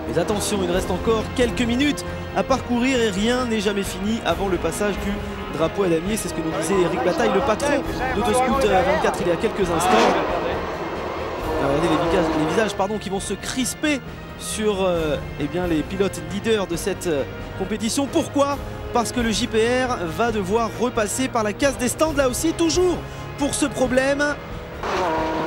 Mais attention, il reste encore quelques minutes à parcourir et rien n'est jamais fini avant le passage du drapeau à damier. C'est ce que nous disait Eric Bataille, le patron d'Autoscout 24 il y a quelques instants. Regardez les visages qui vont se crisper sur eh bien, les pilotes leaders de cette compétition. Pourquoi? Parce que le JPR va devoir repasser par la case des stands, là aussi, toujours pour ce problème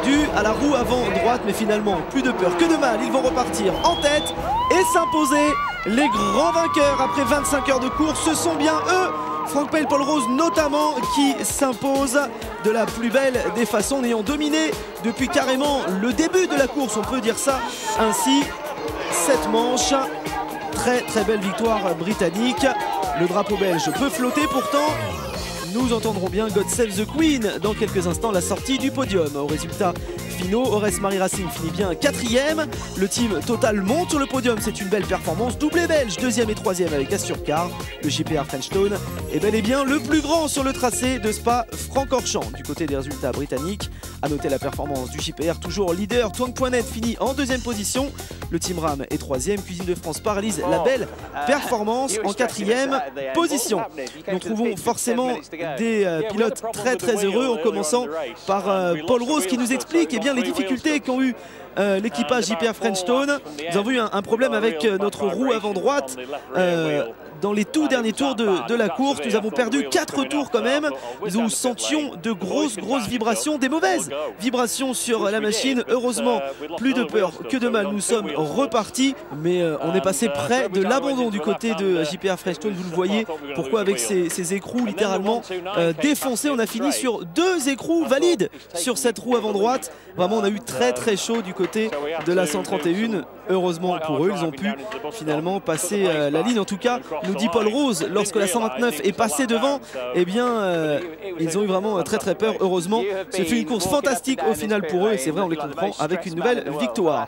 dû à la roue avant droite. Mais finalement, plus de peur que de mal, ils vont repartir en tête et s'imposer. Les grands vainqueurs après 25 heures de course, ce sont bien eux, Franck Paye, Paul Rose notamment, qui s'imposent de la plus belle des façons, en ayant dominé depuis carrément le début de la course, on peut dire ça ainsi. Cette manche, très belle victoire britannique. Le drapeau belge peut flotter pourtant. Nous entendrons bien God Save the Queen dans quelques instants, la sortie du podium. Au résultat finaux, Ores Marie Racing finit bien 4e. Le team Total monte sur le podium, c'est une belle performance. Doublé belge, 2e et 3e avec Assurcar. Le JPR Frenchstone est bel et bien le plus grand sur le tracé de Spa-Francorchamps. Du côté des résultats britanniques, à noter la performance du JPR, toujours leader. Twang.net finit en 2e position. Le team Ram est 3e. Cuisine de France paralyse la belle performance en 4e position. Nous trouvons forcément des pilotes très heureux, en commençant par Paul Rose qui nous explique eh bien, les difficultés qu'ont eu l'équipage JPR Frenchstone. Nous avons eu un problème avec notre roue avant droite dans les tout derniers tours de la course. Nous avons perdu 4 tours quand même. Nous sentions de grosses vibrations, des mauvaises vibrations sur la machine. Heureusement, plus de peur que de mal, nous sommes repartis. Mais on est passé près de l'abandon du côté de JPR Frenchstone, vous le voyez. Pourquoi avec ces écrous littéralement défoncés. On a fini sur 2 écrous valides sur cette roue avant droite. Vraiment, on a eu très chaud du côté de la 131. Heureusement pour eux, ils ont pu finalement passer la ligne. En tout cas, nous dit Paul Rose, lorsque la 129 est passée devant, eh bien, ils ont eu vraiment très peur. Heureusement, ce fut une course fantastique au final pour eux. Et c'est vrai, on les comprend, avec une nouvelle victoire.